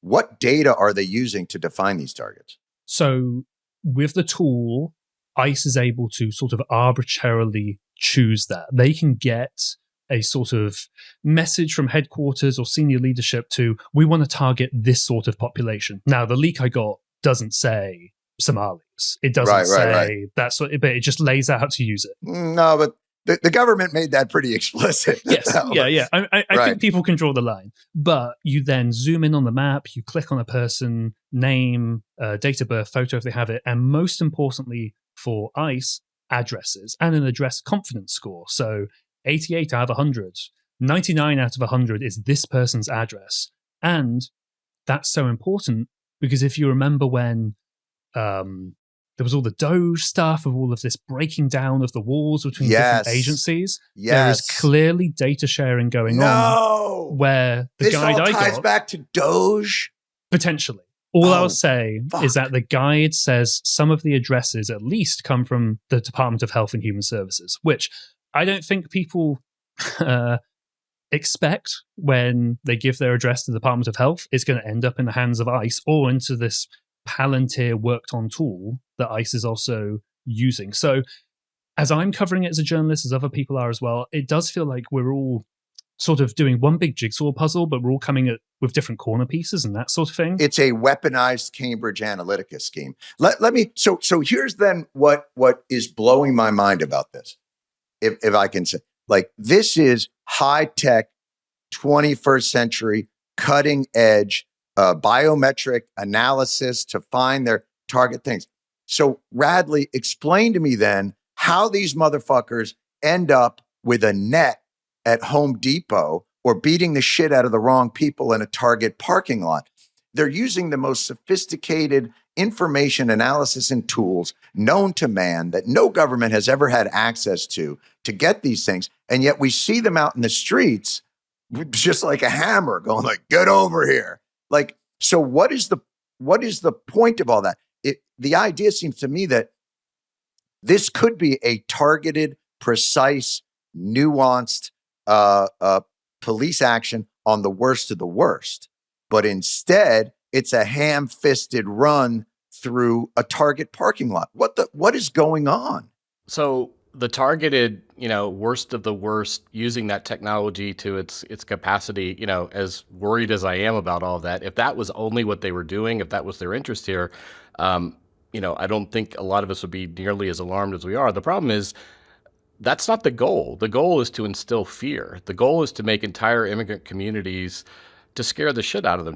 what data are they using to define these targets? So with the tool, ICE is able to sort of arbitrarily choose that. They can get a sort of message from headquarters or senior leadership to, we want to target this sort of population. Now, the leak I got doesn't say Somalis. It doesn't say that's what, but it just lays out how to use it. No, but the government made that pretty explicit. Yes, yeah. I think people can draw the line. But you then zoom in on the map, you click on a person, name, date of birth, photo if they have it, and most importantly for ICE, addresses and an address confidence score. So 88 out of 100, 99 out of 100 is this person's address. And that's so important because if you remember when there was all the Doge stuff of all of this breaking down of the walls between different agencies. There is clearly data sharing going on where the guide I got ties back to Doge? Potentially. All I'll say is that the guide says some of the addresses at least come from the Department of Health and Human Services, which I don't think people expect when they give their address to the Department of Health. It's going to end up in the hands of ICE or into this Palantir worked on tool that ICE is also using. So as I'm covering it as a journalist, as other people are as well, it does feel like we're all sort of doing one big jigsaw puzzle, but we're all coming at with different corner pieces and that sort of thing. It's a weaponized Cambridge Analytica scheme. Let me, so here's then what is blowing my mind about this. If I can say, like, this is high-tech, 21st century, cutting edge, biometric analysis to find their target things. So Radley, explain to me then how these motherfuckers end up with a net at Home Depot or beating the shit out of the wrong people in a Target parking lot. They're using the most sophisticated information analysis and tools known to man that no government has ever had access to get these things. And yet we see them out in the streets just like a hammer going like, get over here. Like, so what is the point of all that? The idea seems to me that this could be a targeted, precise, nuanced police action on the worst of the worst. But instead, it's a ham-fisted run through a Target parking lot. What is going on? So the targeted, worst of the worst, using that technology to its capacity, as worried as I am about all of that, if that was only what they were doing, if that was their interest here, I don't think a lot of us would be nearly as alarmed as we are. The problem is that's not the goal. The goal is to instill fear. The goal is to make entire immigrant communities, to scare the shit out of them,